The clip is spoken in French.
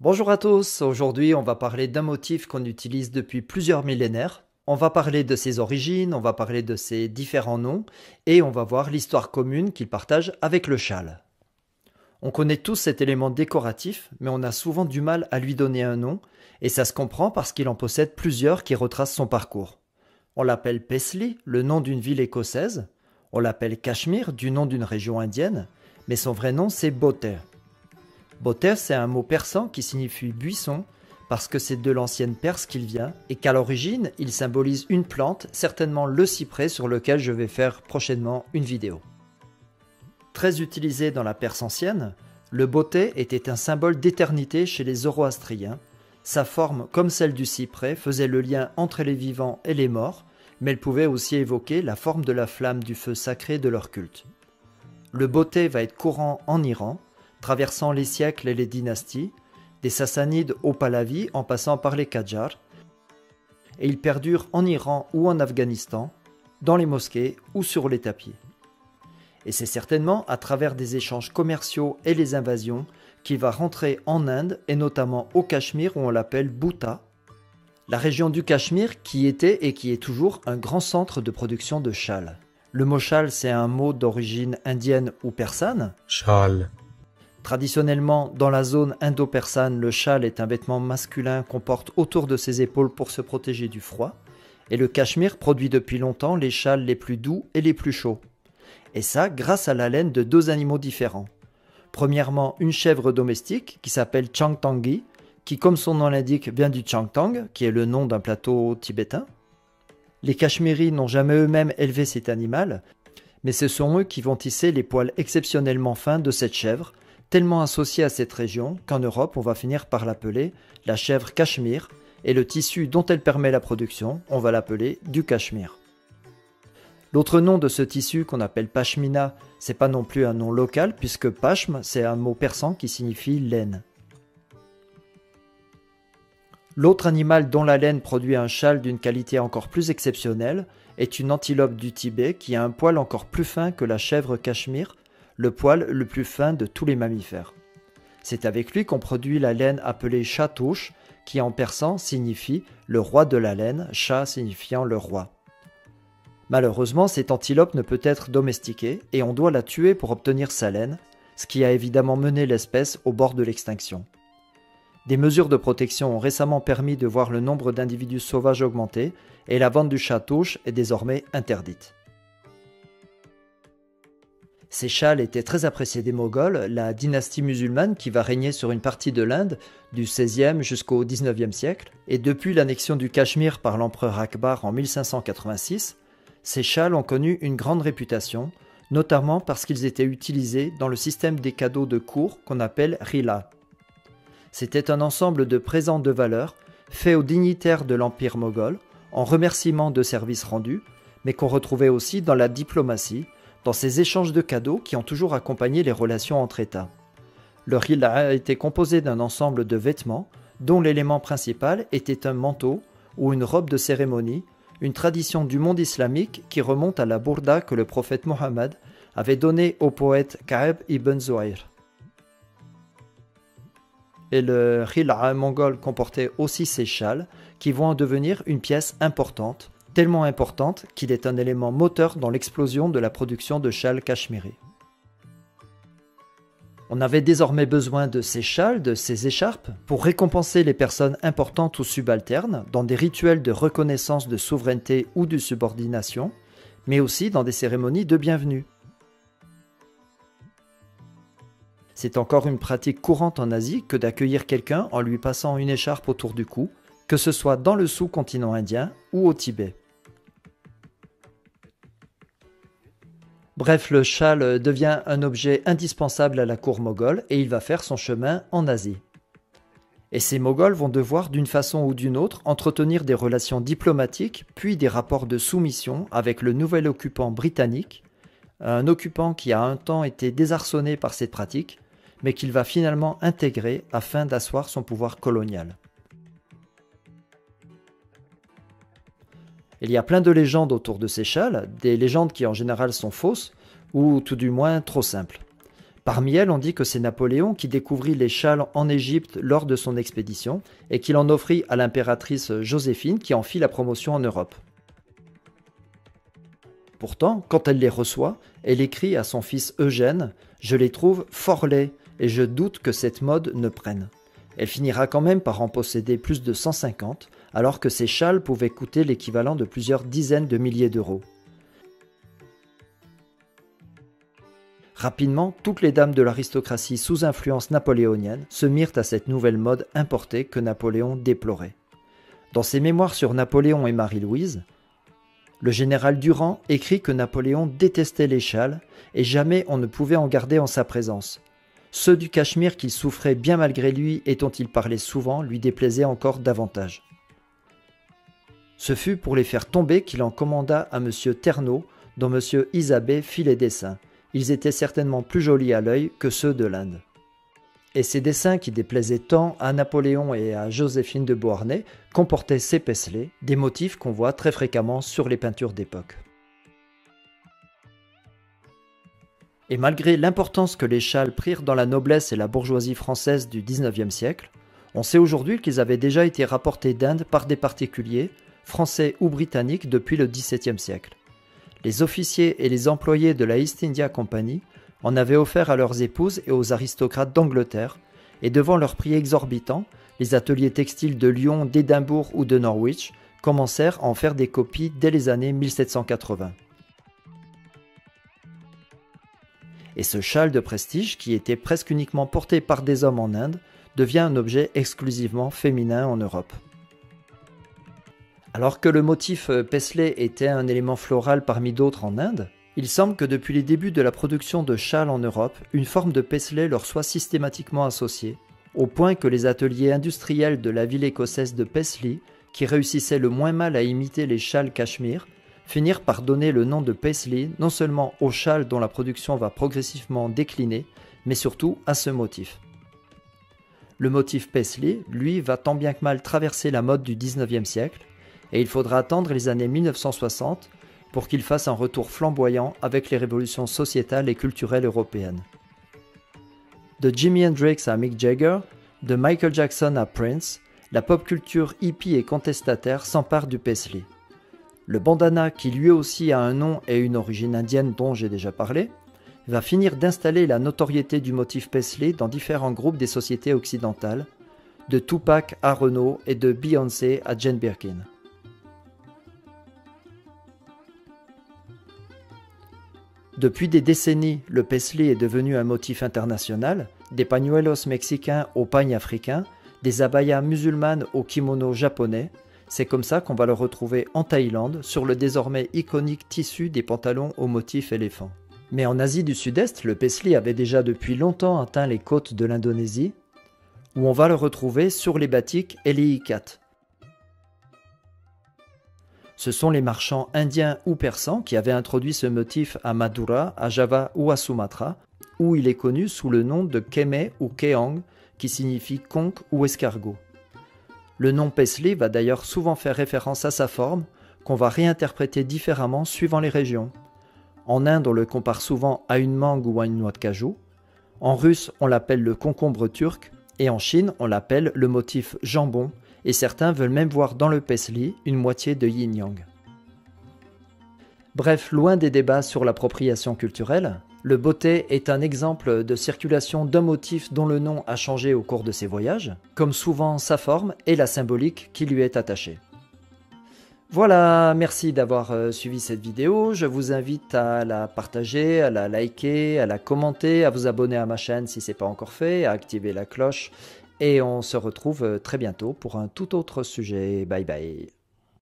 Bonjour à tous, aujourd'hui on va parler d'un motif qu'on utilise depuis plusieurs millénaires. On va parler de ses origines, on va parler de ses différents noms et on va voir l'histoire commune qu'il partage avec le châle. On connaît tous cet élément décoratif, mais on a souvent du mal à lui donner un nom et ça se comprend parce qu'il en possède plusieurs qui retracent son parcours. On l'appelle Paisley, le nom d'une ville écossaise, on l'appelle Cachemire, du nom d'une région indienne, mais son vrai nom c'est Boter. Boter, c'est un mot persan qui signifie buisson, parce que c'est de l'ancienne Perse qu'il vient, et qu'à l'origine, il symbolise une plante, certainement le cyprès sur lequel je vais faire prochainement une vidéo. Très utilisé dans la Perse ancienne, le boté était un symbole d'éternité chez les Zoroastriens. Sa forme, comme celle du cyprès, faisait le lien entre les vivants et les morts, mais elle pouvait aussi évoquer la forme de la flamme du feu sacré de leur culte. Le boté va être courant en Iran, traversant les siècles et les dynasties, des Sassanides aux Pahlavis en passant par les Qadjars, et il perdure en Iran ou en Afghanistan, dans les mosquées ou sur les tapis. Et c'est certainement à travers des échanges commerciaux et les invasions qu'il va rentrer en Inde et notamment au Cachemire où on l'appelle Bhuta, la région du Cachemire qui était et qui est toujours un grand centre de production de châles. Le mot châle, c'est un mot d'origine indienne ou persane. Châle, Traditionnellement, dans la zone indo-persane, le châle est un vêtement masculin qu'on porte autour de ses épaules pour se protéger du froid, et le Cachemire produit depuis longtemps les châles les plus doux et les plus chauds. Et ça, grâce à la laine de deux animaux différents. Premièrement, une chèvre domestique qui s'appelle Changtangi, qui comme son nom l'indique vient du Changtang, qui est le nom d'un plateau tibétain. Les Cachemiris n'ont jamais eux-mêmes élevé cet animal, mais ce sont eux qui vont tisser les poils exceptionnellement fins de cette chèvre, tellement associée à cette région qu'en Europe on va finir par l'appeler la chèvre cachemire, et le tissu dont elle permet la production, on va l'appeler du cachemire. L'autre nom de ce tissu qu'on appelle pashmina, c'est pas non plus un nom local puisque pashm c'est un mot persan qui signifie laine. L'autre animal dont la laine produit un châle d'une qualité encore plus exceptionnelle est une antilope du Tibet qui a un poil encore plus fin que la chèvre cachemire, le poil le plus fin de tous les mammifères. C'est avec lui qu'on produit la laine appelée chatouche, qui en persan signifie le roi de la laine, chat signifiant le roi. Malheureusement, cette antilope ne peut être domestiquée et on doit la tuer pour obtenir sa laine, ce qui a évidemment mené l'espèce au bord de l'extinction. Des mesures de protection ont récemment permis de voir le nombre d'individus sauvages augmenter et la vente du chatouche est désormais interdite. Ces châles étaient très appréciés des Moghols, la dynastie musulmane qui va régner sur une partie de l'Inde du XVIe jusqu'au XIXe siècle, et depuis l'annexion du Cachemire par l'empereur Akbar en 1586, ces châles ont connu une grande réputation, notamment parce qu'ils étaient utilisés dans le système des cadeaux de cour qu'on appelle rila. C'était un ensemble de présents de valeur faits aux dignitaires de l'empire moghol en remerciement de services rendus, mais qu'on retrouvait aussi dans la diplomatie, dans ces échanges de cadeaux qui ont toujours accompagné les relations entre États. Le rila a été composé d'un ensemble de vêtements dont l'élément principal était un manteau ou une robe de cérémonie, une tradition du monde islamique qui remonte à la bourda que le prophète Mohammed avait donnée au poète Ka'b ibn Zuhayr. Et le rila mongol comportait aussi ces châles qui vont en devenir une pièce importante, tellement importante qu'il est un élément moteur dans l'explosion de la production de châles cachemiri. On avait désormais besoin de ces châles, de ces écharpes, pour récompenser les personnes importantes ou subalternes dans des rituels de reconnaissance de souveraineté ou de subordination, mais aussi dans des cérémonies de bienvenue. C'est encore une pratique courante en Asie que d'accueillir quelqu'un en lui passant une écharpe autour du cou, que ce soit dans le sous-continent indien ou au Tibet. Bref, le châle devient un objet indispensable à la cour moghole et il va faire son chemin en Asie. Et ces Moghols vont devoir, d'une façon ou d'une autre, entretenir des relations diplomatiques, puis des rapports de soumission avec le nouvel occupant britannique, un occupant qui a un temps été désarçonné par cette pratique, mais qu'il va finalement intégrer afin d'asseoir son pouvoir colonial. Il y a plein de légendes autour de ces châles, des légendes qui en général sont fausses, ou tout du moins trop simples. Parmi elles, on dit que c'est Napoléon qui découvrit les châles en Égypte lors de son expédition et qu'il en offrit à l'impératrice Joséphine qui en fit la promotion en Europe. Pourtant, quand elle les reçoit, elle écrit à son fils Eugène « Je les trouve fort laids et je doute que cette mode ne prenne ». Elle finira quand même par en posséder plus de 150, alors que ces châles pouvaient coûter l'équivalent de plusieurs dizaines de milliers d'euros. Rapidement, toutes les dames de l'aristocratie sous influence napoléonienne se mirent à cette nouvelle mode importée que Napoléon déplorait. Dans ses mémoires sur Napoléon et Marie-Louise, le général Durand écrit que Napoléon détestait les châles et jamais on ne pouvait en garder en sa présence. Ceux du Cachemire qu'il souffrait bien malgré lui et dont il parlait souvent lui déplaisaient encore davantage. Ce fut pour les faire tomber qu'il en commanda à M. Ternaux, dont M. Isabey fit les dessins. Ils étaient certainement plus jolis à l'œil que ceux de l'Inde. Et ces dessins qui déplaisaient tant à Napoléon et à Joséphine de Beauharnais comportaient ces Paisley, des motifs qu'on voit très fréquemment sur les peintures d'époque. Et malgré l'importance que les châles prirent dans la noblesse et la bourgeoisie française du XIXe siècle, on sait aujourd'hui qu'ils avaient déjà été rapportés d'Inde par des particuliers, français ou britanniques depuis le XVIIe siècle. Les officiers et les employés de la East India Company en avaient offert à leurs épouses et aux aristocrates d'Angleterre, et devant leur prix exorbitant, les ateliers textiles de Lyon, d'Édimbourg ou de Norwich commencèrent à en faire des copies dès les années 1780. Et ce châle de prestige, qui était presque uniquement porté par des hommes en Inde, devient un objet exclusivement féminin en Europe. Alors que le motif Paisley était un élément floral parmi d'autres en Inde, il semble que depuis les débuts de la production de châles en Europe, une forme de Paisley leur soit systématiquement associée, au point que les ateliers industriels de la ville écossaise de Paisley, qui réussissaient le moins mal à imiter les châles cachemire, finirent par donner le nom de Paisley non seulement aux châles dont la production va progressivement décliner, mais surtout à ce motif. Le motif Paisley, lui, va tant bien que mal traverser la mode du XIXe siècle, et il faudra attendre les années 1960 pour qu'il fasse un retour flamboyant avec les révolutions sociétales et culturelles européennes. De Jimi Hendrix à Mick Jagger, de Michael Jackson à Prince, la pop culture hippie et contestataire s'empare du Paisley. Le bandana, qui lui aussi a un nom et une origine indienne dont j'ai déjà parlé, va finir d'installer la notoriété du motif Paisley dans différents groupes des sociétés occidentales, de Tupac à Renault et de Beyoncé à Jane Birkin. Depuis des décennies, le Paisley est devenu un motif international, des pañuelos mexicains aux pagnes africains, des abayas musulmanes aux kimonos japonais. C'est comme ça qu'on va le retrouver en Thaïlande, sur le désormais iconique tissu des pantalons au motif éléphant. Mais en Asie du Sud-Est, le Paisley avait déjà depuis longtemps atteint les côtes de l'Indonésie, où on va le retrouver sur les batiks et les ikat. Ce sont les marchands indiens ou persans qui avaient introduit ce motif à Madura, à Java ou à Sumatra, où il est connu sous le nom de keme ou keang, qui signifie conque ou escargot. Le nom Paisley va d'ailleurs souvent faire référence à sa forme, qu'on va réinterpréter différemment suivant les régions. En Inde, on le compare souvent à une mangue ou à une noix de cajou. En russe, on l'appelle le concombre turc. Et en Chine, on l'appelle le motif jambon. Et certains veulent même voir dans le Paisley une moitié de yin-yang. Bref, loin des débats sur l'appropriation culturelle, le boté est un exemple de circulation d'un motif dont le nom a changé au cours de ses voyages, comme souvent sa forme et la symbolique qui lui est attachée. Voilà, merci d'avoir suivi cette vidéo. Je vous invite à la partager, à la liker, à la commenter, à vous abonner à ma chaîne si ce n'est pas encore fait, à activer la cloche. Et on se retrouve très bientôt pour un tout autre sujet. Bye bye.